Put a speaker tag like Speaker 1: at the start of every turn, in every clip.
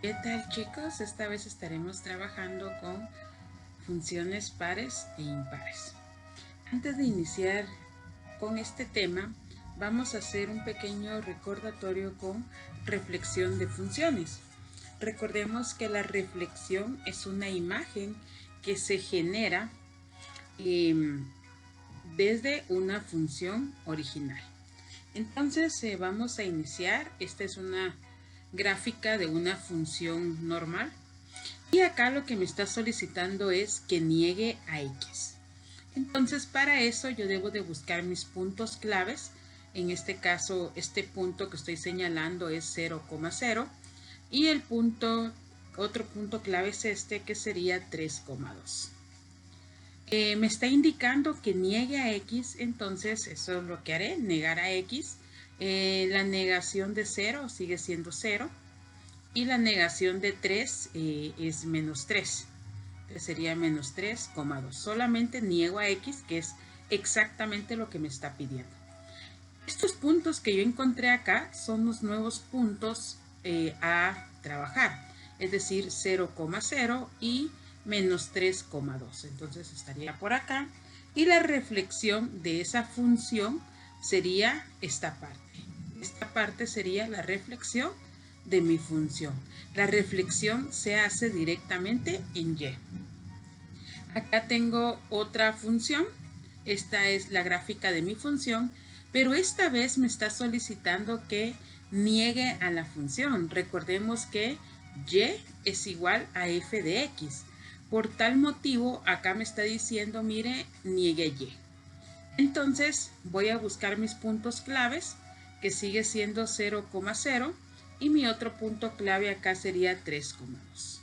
Speaker 1: ¿Qué tal, chicos? Esta vez estaremos trabajando con funciones pares e impares. Antes de iniciar con este tema, vamos a hacer un pequeño recordatorio con reflexión de funciones. Recordemos que la reflexión es una imagen que se genera desde una función original. Entonces vamos a iniciar. Esta es una gráfica de una función normal. Y acá lo que me está solicitando es que niegue a X. Entonces para eso yo debo de buscar mis puntos claves. En este caso, este punto que estoy señalando es 0,0 y el otro punto clave es este, que sería 3,2. Me está indicando que niegue a X, entonces eso es lo que haré, negar a X. La negación de 0 sigue siendo 0 y la negación de 3 es menos 3. Entonces sería menos 3,2. Solamente niego a X, que es exactamente lo que me está pidiendo. Estos puntos que yo encontré acá son los nuevos puntos a trabajar, es decir, 0,0 y menos 3,2. Entonces estaría por acá. Y la reflexión de esa función sería esta parte. Esta parte sería la reflexión de mi función. La reflexión se hace directamente en Y. Acá tengo otra función. Esta es la gráfica de mi función, pero esta vez me está solicitando que niegue a la función. Recordemos que Y es igual a f de X. Por tal motivo, acá me está diciendo, mire, niegue Y. Entonces voy a buscar mis puntos claves, que sigue siendo 0,0, y mi otro punto clave acá sería 3,2.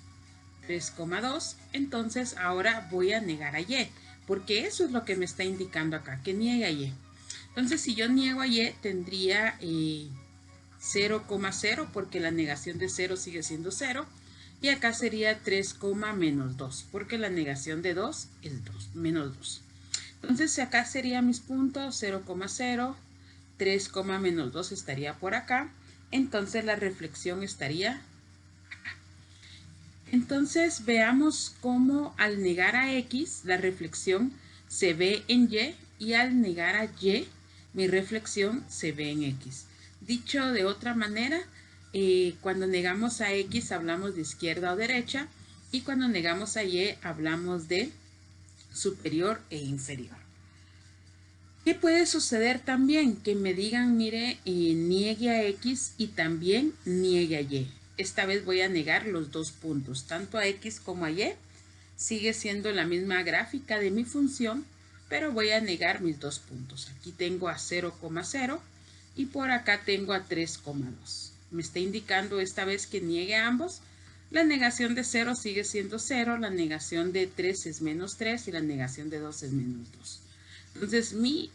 Speaker 1: 3,2. Entonces ahora voy a negar a Y, porque eso es lo que me está indicando acá, que niegue a Y. Entonces si yo niego a Y tendría 0,0, porque la negación de 0 sigue siendo 0, y acá sería 3, menos 2, porque la negación de 2 es 2, menos 2. Entonces acá serían mis puntos 0,0, 3, menos 2 estaría por acá. Entonces la reflexión estaría acá. Entonces veamos cómo al negar a X la reflexión se ve en y al negar a Y mi reflexión se ve en X. Dicho de otra manera, cuando negamos a X hablamos de izquierda o derecha, y cuando negamos a Y hablamos de superior e inferior. ¿Qué puede suceder también? Que me digan, mire, niegue a X y también niegue a Y. Esta vez voy a negar los dos puntos, tanto a X como a Y. Sigue siendo la misma gráfica de mi función, pero voy a negar mis dos puntos. Aquí tengo a 0,0 y por acá tengo a 3,2. Me está indicando esta vez que niegue a ambos. La negación de 0 sigue siendo 0, la negación de 3 es menos 3 y la negación de 2 es menos 2. Entonces mi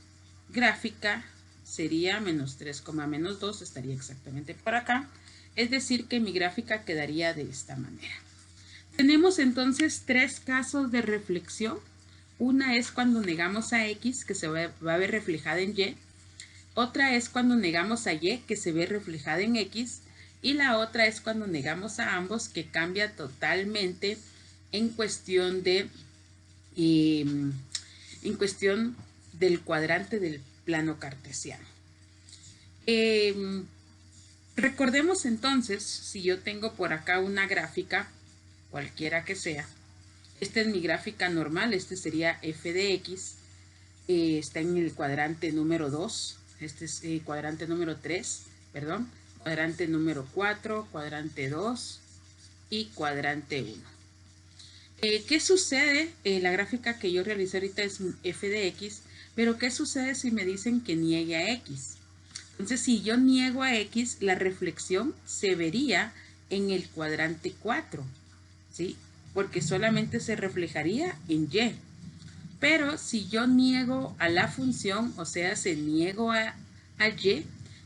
Speaker 1: gráfica sería menos 3, menos 2, estaría exactamente por acá. Es decir, que mi gráfica quedaría de esta manera. Tenemos entonces tres casos de reflexión. Una es cuando negamos a X, que se va a ver reflejada en Y. Otra es cuando negamos a Y, que se ve reflejada en X. Y la otra es cuando negamos a ambos, que cambia totalmente en cuestión del cuadrante del plano cartesiano. Recordemos entonces, si yo tengo por acá una gráfica, cualquiera que sea, esta es mi gráfica normal, este sería f de x, está en el cuadrante número 2, este es cuadrante número 3, perdón, cuadrante número 4, cuadrante 2 y cuadrante 1. ¿Qué sucede? La gráfica que yo realicé ahorita es f de x, pero ¿qué sucede si me dicen que niegue a x? Entonces, si yo niego a x, la reflexión se vería en el cuadrante 4, ¿sí? Porque solamente se reflejaría en y. Pero si yo niego a la función, o sea, se niego a y,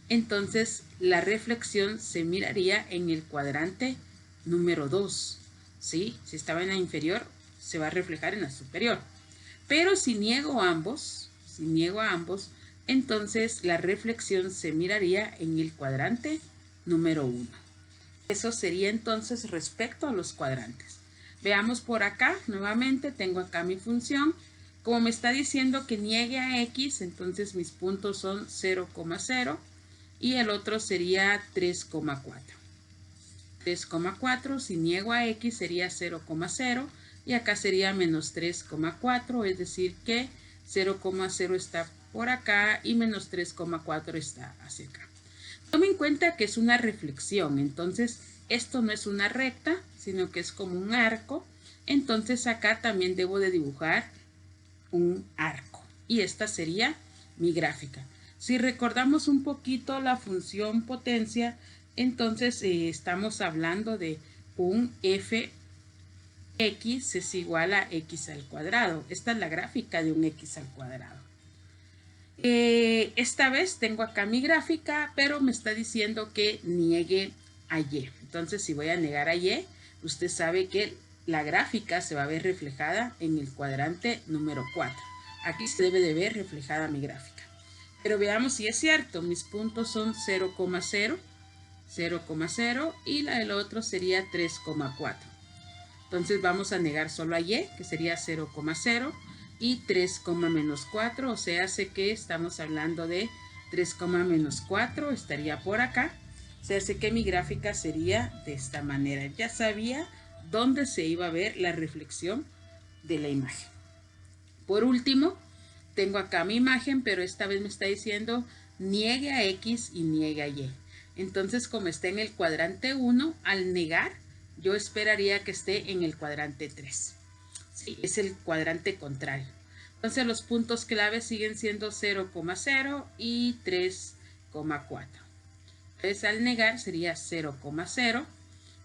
Speaker 1: entonces la reflexión se miraría en el cuadrante número 2, ¿sí? Si estaba en la inferior, se va a reflejar en la superior. Pero si niego a ambos, entonces la reflexión se miraría en el cuadrante número 1. Eso sería entonces respecto a los cuadrantes. Veamos por acá, nuevamente tengo acá mi función. Como me está diciendo que niegue a x, entonces mis puntos son 0,0 y el otro sería 3,4. 3,4, si niego a x sería 0,0 y acá sería menos 3,4, es decir que 0,0 está por acá y menos 3,4 está hacia acá. Tome en cuenta que es una reflexión, entonces esto no es una recta, sino que es como un arco. Entonces acá también debo de dibujar un arco y esta sería mi gráfica. Si recordamos un poquito la función potencia, entonces estamos hablando de un f(x) es igual a x al cuadrado. Esta es la gráfica de un x al cuadrado. Esta vez tengo acá mi gráfica, pero me está diciendo que niegue a y. Entonces, si voy a negar a y, usted sabe que la gráfica se va a ver reflejada en el cuadrante número 4. Aquí se debe de ver reflejada mi gráfica. Pero veamos si es cierto. Mis puntos son 0,0, 0,0 y la del otro sería 3,4. Entonces vamos a negar solo a y, que sería 0,0. Y 3, menos 4, o sea, hace que estamos hablando de 3, menos 4, estaría por acá. O sea, hace que mi gráfica sería de esta manera. Ya sabía dónde se iba a ver la reflexión de la imagen. Por último, tengo acá mi imagen, pero esta vez me está diciendo niegue a x y niegue a y. Entonces, como está en el cuadrante 1, al negar, yo esperaría que esté en el cuadrante 3. Sí, es el cuadrante contrario. Entonces los puntos clave siguen siendo 0,0 y 3,4. Entonces al negar sería 0,0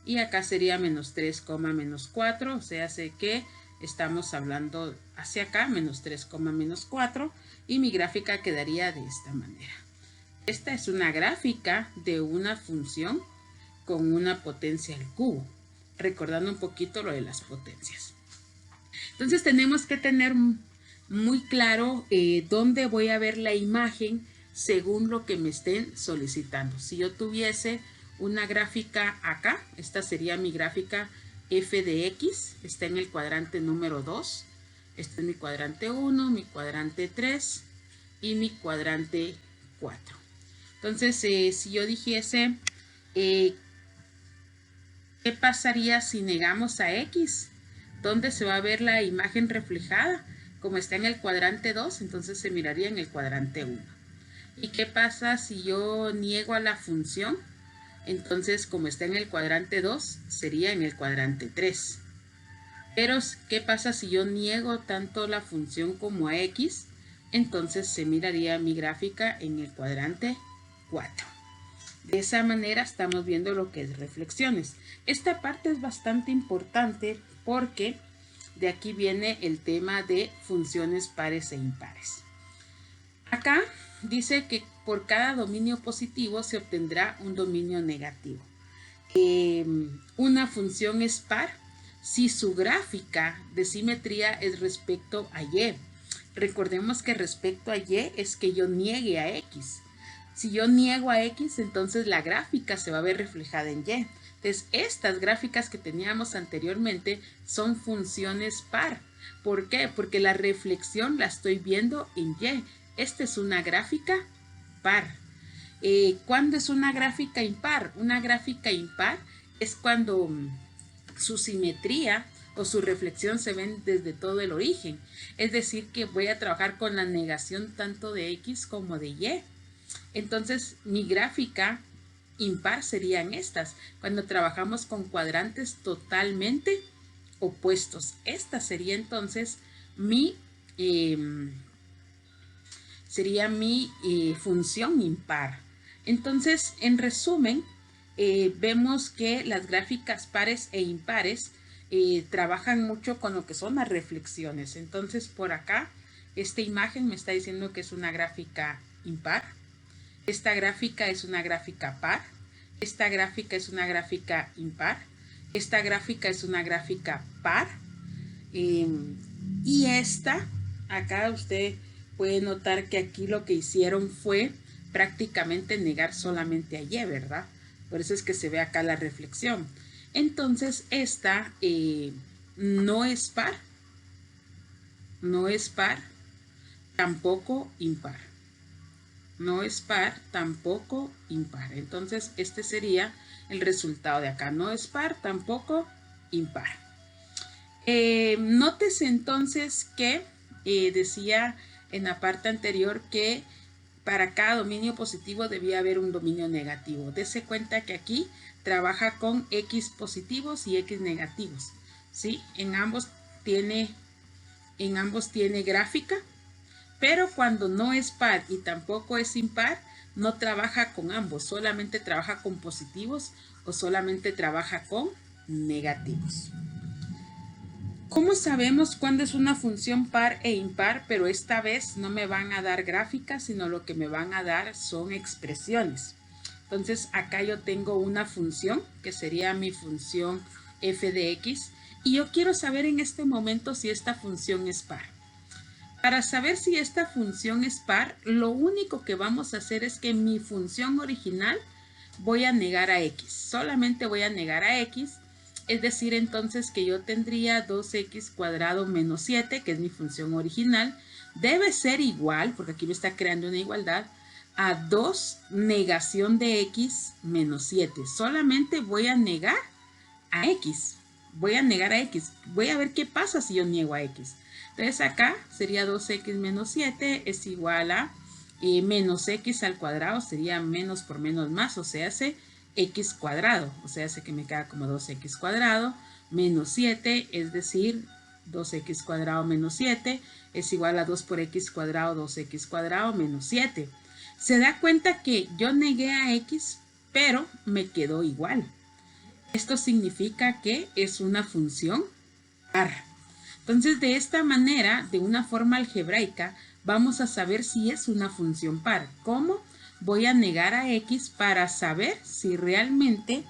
Speaker 1: y acá sería menos 3, menos 4. O sea, hace que estamos hablando hacia acá, menos 3, menos 4. Y mi gráfica quedaría de esta manera. Esta es una gráfica de una función con una potencia al cubo. Recordando un poquito lo de las potencias. Entonces tenemos que tener muy claro dónde voy a ver la imagen según lo que me estén solicitando. Si yo tuviese una gráfica acá, esta sería mi gráfica f de x, está en el cuadrante número 2. Este es mi cuadrante 1, mi cuadrante 3 y mi cuadrante 4. Entonces, si yo dijese, ¿qué pasaría si negamos a x? ¿Dónde se va a ver la imagen reflejada? Como está en el cuadrante 2, entonces se miraría en el cuadrante 1. ¿Y qué pasa si yo niego a la función? Entonces, como está en el cuadrante 2, sería en el cuadrante 3. Pero, ¿qué pasa si yo niego tanto la función como a x? Entonces se miraría mi gráfica en el cuadrante 4. De esa manera estamos viendo lo que es reflexiones. Esta parte es bastante importante porque de aquí viene el tema de funciones pares e impares. Acá dice que por cada dominio positivo se obtendrá un dominio negativo. Una función es par si su gráfica de simetría es respecto a y. Recordemos que respecto a y es que yo niegue a x. Si yo niego a x, entonces la gráfica se va a ver reflejada en y. Entonces, estas gráficas que teníamos anteriormente son funciones par. ¿Por qué? Porque la reflexión la estoy viendo en y. Esta es una gráfica par. ¿Cuándo es una gráfica impar? Una gráfica impar es cuando su simetría o su reflexión se ven desde todo el origen. Es decir, que voy a trabajar con la negación tanto de x como de y. Entonces, mi gráfica impar serían estas, cuando trabajamos con cuadrantes totalmente opuestos. Esta sería entonces mi función impar. Entonces, en resumen, vemos que las gráficas pares e impares trabajan mucho con lo que son las reflexiones. Entonces, por acá, esta imagen me está diciendo que es una gráfica impar. Esta gráfica es una gráfica par. Esta gráfica es una gráfica impar. Esta gráfica es una gráfica par. Y esta, acá usted puede notar que aquí lo que hicieron fue prácticamente negar solamente a y, ¿verdad? Por eso es que se ve acá la reflexión. Entonces esta no es par, no es par, tampoco impar. No es par, tampoco impar. Entonces este sería el resultado de acá. No es par, tampoco impar. Nótese entonces que decía en la parte anterior que para cada dominio positivo debía haber un dominio negativo. Dese cuenta que aquí trabaja con X positivos y X negativos, ¿sí? En ambos tiene gráfica, pero cuando no es par y tampoco es impar, no trabaja con ambos, solamente trabaja con positivos o solamente trabaja con negativos. ¿Cómo sabemos cuándo es una función par e impar? Pero esta vez no me van a dar gráficas, sino lo que me van a dar son expresiones. Entonces acá yo tengo una función que sería mi función f de x y yo quiero saber en este momento si esta función es par. Para saber si esta función es par, lo único que vamos a hacer es que mi función original voy a negar a x. Solamente voy a negar a x. Es decir, entonces que yo tendría 2x cuadrado menos 7, que es mi función original, debe ser igual, porque aquí me está creando una igualdad, a 2 negación de x menos 7. Solamente voy a negar a x. Voy a negar a x. Voy a ver qué pasa si yo niego a x. Entonces acá sería 2x menos 7 es igual a menos x al cuadrado, sería menos por menos más, o sea, hace x cuadrado, o sea, hace que me queda como 2x cuadrado menos 7, es decir, 2x cuadrado menos 7 es igual a 2 por x cuadrado, 2x cuadrado menos 7. Se da cuenta que yo negué a x, pero me quedó igual. Esto significa que es una función par. Entonces, de esta manera, de una forma algebraica, vamos a saber si es una función par. ¿Cómo? Voy a negar a x para saber si realmente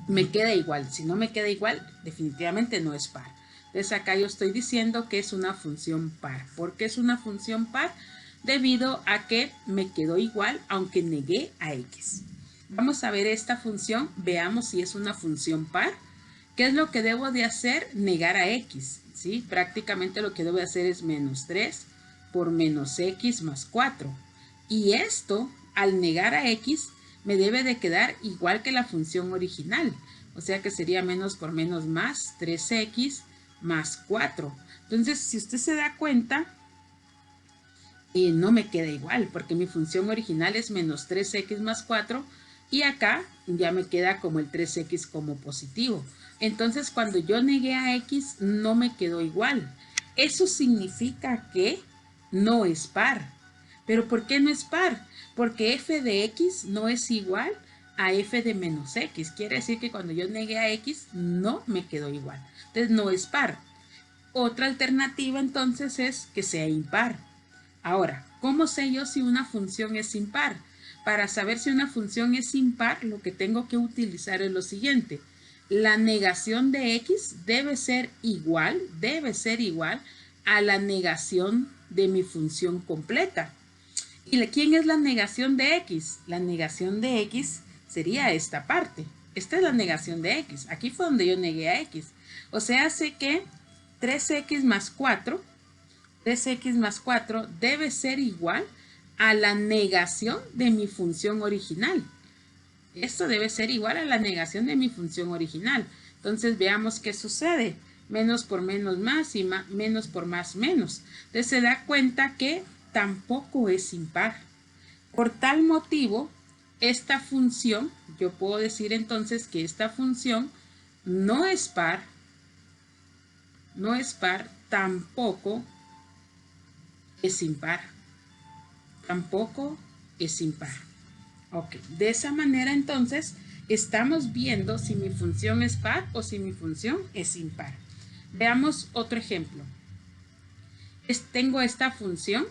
Speaker 1: me queda igual. Si no me queda igual, definitivamente no es par. Entonces acá yo estoy diciendo que es una función par. ¿Por qué es una función par? Debido a que me quedó igual aunque negué a x. Vamos a ver esta función, veamos si es una función par. ¿Qué es lo que debo de hacer? Negar a x, ¿sí? Prácticamente lo que debo de hacer es menos 3 por menos x más 4. Y esto, al negar a x, me debe de quedar igual que la función original. O sea que sería menos por menos más 3x más 4. Entonces, si usted se da cuenta, no me queda igual, porque mi función original es menos 3x más 4, y acá ya me queda como el 3x como positivo. Entonces, cuando yo negué a x, no me quedó igual. Eso significa que no es par. ¿Pero por qué no es par? Porque f de x no es igual a f de menos x. Quiere decir que cuando yo negué a x, no me quedó igual. Entonces, no es par. Otra alternativa, entonces, es que sea impar. Ahora, ¿cómo sé yo si una función es impar? Para saber si una función es impar, lo que tengo que utilizar es lo siguiente. La negación de x debe ser igual a la negación de mi función completa. ¿Y quién es la negación de x? La negación de x sería esta parte. Esta es la negación de x. Aquí fue donde yo negué a x. O sea, hace que 3x más 4 debe ser igual a la negación de mi función original. Esto debe ser igual a la negación de mi función original. Entonces veamos qué sucede. Menos por menos más y menos por más menos. Entonces se da cuenta que tampoco es impar. Por tal motivo, esta función, yo puedo decir entonces que esta función no es par, tampoco es impar. Tampoco es impar. Ok, de esa manera entonces estamos viendo si mi función es par o si mi función es impar. Veamos otro ejemplo. Tengo esta función,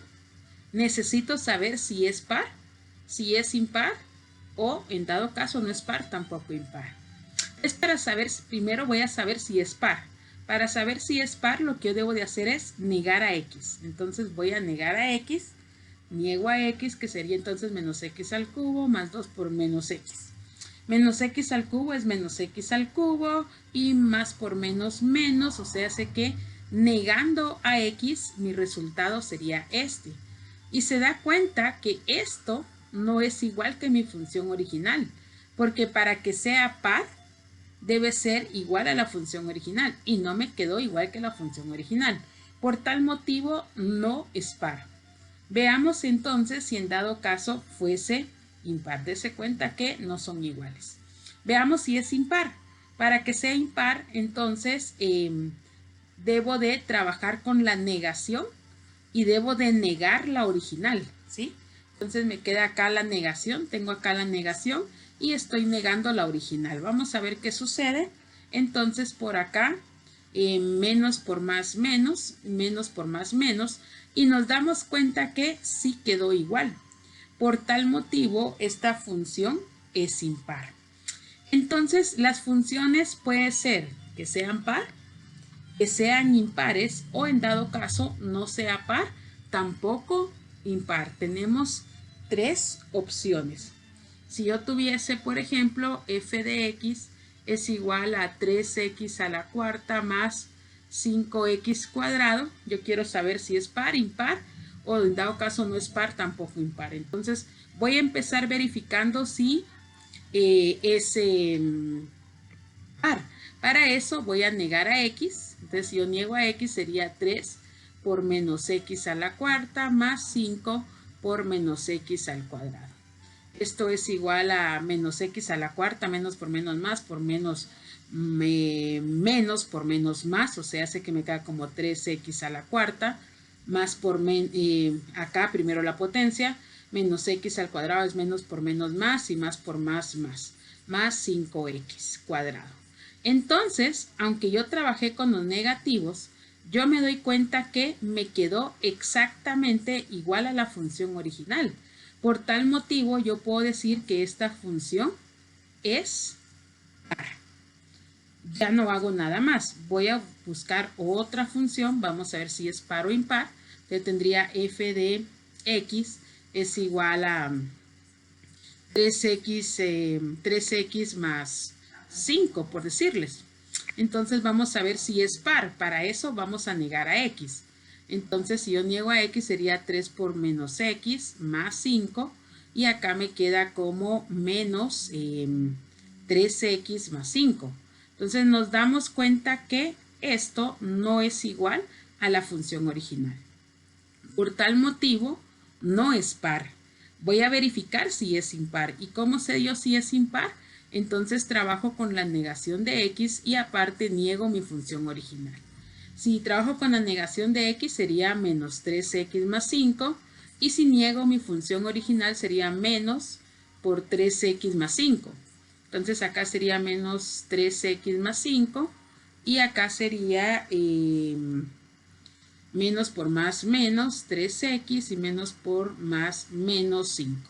Speaker 1: necesito saber si es par, si es impar o en dado caso no es par, tampoco impar. Es para saber, primero voy a saber si es par. Para saber si es par, lo que yo debo de hacer es negar a x. Entonces voy a negar a x. niego a x, que sería entonces menos x al cubo más 2 por menos x. Menos x al cubo es menos x al cubo y más por menos menos, o sea, hace que negando a x mi resultado sería este. Y se da cuenta que esto no es igual que mi función original, porque para que sea par debe ser igual a la función original y no me quedó igual que la función original. Por tal motivo no es par. Veamos entonces si en dado caso fuese impar. Dese cuenta que no son iguales. Veamos si es impar. Para que sea impar, entonces debo de trabajar con la negación y debo de negar la original, ¿sí? Entonces me queda acá la negación, tengo acá la negación y estoy negando la original. Vamos a ver qué sucede. Entonces por acá, menos por más menos, menos por más menos, y nos damos cuenta que sí quedó igual. Por tal motivo, esta función es impar. Entonces, las funciones puede ser que sean par, que sean impares o en dado caso no sea par, tampoco impar. Tenemos tres opciones. Si yo tuviese, por ejemplo, f de x es igual a 3x a la cuarta más 5x cuadrado, yo quiero saber si es par, impar, o en dado caso no es par, tampoco impar. Entonces voy a empezar verificando si es par. Para eso voy a negar a x. Entonces si yo niego a x sería 3 por menos x a la cuarta más 5 por menos x al cuadrado. Esto es igual a menos x a la cuarta, menos por menos más, por menos menos por menos más, o sea, hace que me queda como 3x a la cuarta, más por acá primero la potencia, menos x al cuadrado es menos por menos más y más por más 5x cuadrado. Entonces, aunque yo trabajé con los negativos, yo me doy cuenta que me quedó exactamente igual a la función original. Por tal motivo, yo puedo decir que esta función es par. Ya no hago nada más. Voy a buscar otra función. Vamos a ver si es par o impar. Yo tendría f de x es igual a 3x más 5, por decirles. Entonces vamos a ver si es par. Para eso vamos a negar a x. Entonces si yo niego a x sería 3 por menos x más 5 y acá me queda como menos 3x más 5. Entonces nos damos cuenta que esto no es igual a la función original. Por tal motivo no es par. Voy a verificar si es impar. ¿Y cómo sé yo si es impar? Entonces trabajo con la negación de x y aparte niego mi función original. Si trabajo con la negación de x sería menos 3x más 5 y si niego mi función original sería menos por 3x más 5. Entonces acá sería menos 3x más 5 y acá sería menos por más menos 3x y menos por más menos 5.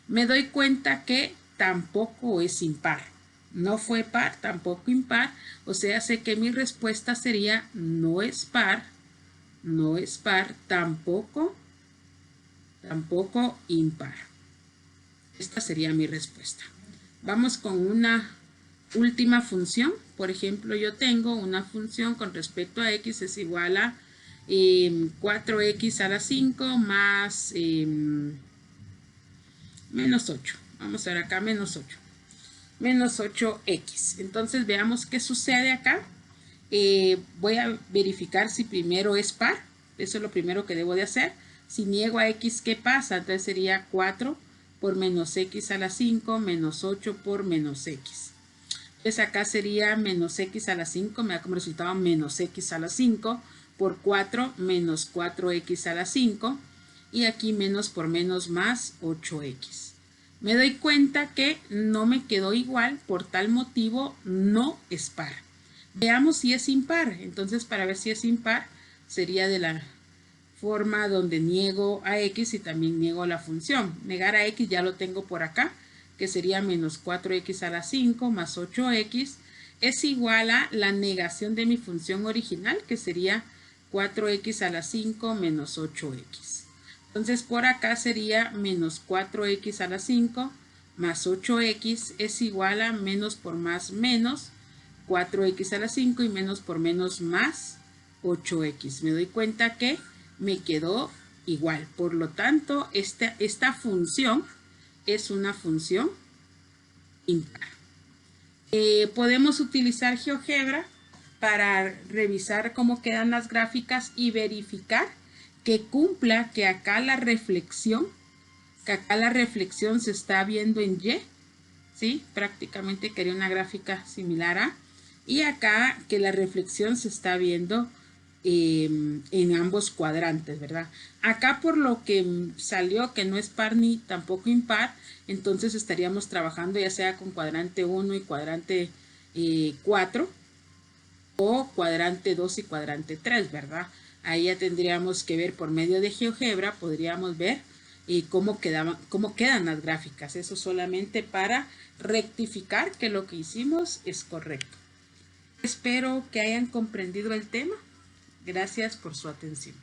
Speaker 1: Me doy cuenta que tampoco es impar. No fue par, tampoco impar. O sea, sé que mi respuesta sería no es par, tampoco impar. Esta sería mi respuesta. Vamos con una última función. Por ejemplo, yo tengo una función con respecto a x es igual a 4x a la 5 más menos 8. Vamos a ver acá, menos 8. Menos 8x. Entonces veamos qué sucede acá. Voy a verificar si primero es par. Eso es lo primero que debo de hacer. Si niego a x, ¿qué pasa? Entonces sería 4 por menos x a la 5 menos 8 por menos x. Entonces acá sería menos x a la 5. Me da como resultado menos x a la 5 por 4 menos 4x a la 5. Y aquí menos por menos más 8x. Me doy cuenta que no me quedó igual, por tal motivo no es par. Veamos si es impar. Entonces para ver si es impar sería de la forma donde niego a x y también niego la función. Negar a x ya lo tengo por acá, que sería menos 4x a la 5 más 8x es igual a la negación de mi función original, que sería 4x a la 5 menos 8x. Entonces por acá sería menos 4x a la 5 más 8x es igual a menos por más menos 4x a la 5 y menos por menos más 8x. Me doy cuenta que me quedó igual. Por lo tanto, esta función es una función impar. Podemos utilizar GeoGebra para revisar cómo quedan las gráficas y verificar que cumpla, que acá la reflexión se está viendo en Y, ¿sí? Prácticamente quería una gráfica similar a, y acá que la reflexión se está viendo en ambos cuadrantes, ¿verdad? Acá por lo que salió que no es par ni tampoco impar, entonces estaríamos trabajando ya sea con cuadrante 1 y cuadrante 4 o cuadrante 2 y cuadrante 3, ¿verdad? Ahí ya tendríamos que ver por medio de GeoGebra, podríamos ver cómo quedan las gráficas. Eso solamente para rectificar que lo que hicimos es correcto. Espero que hayan comprendido el tema. Gracias por su atención.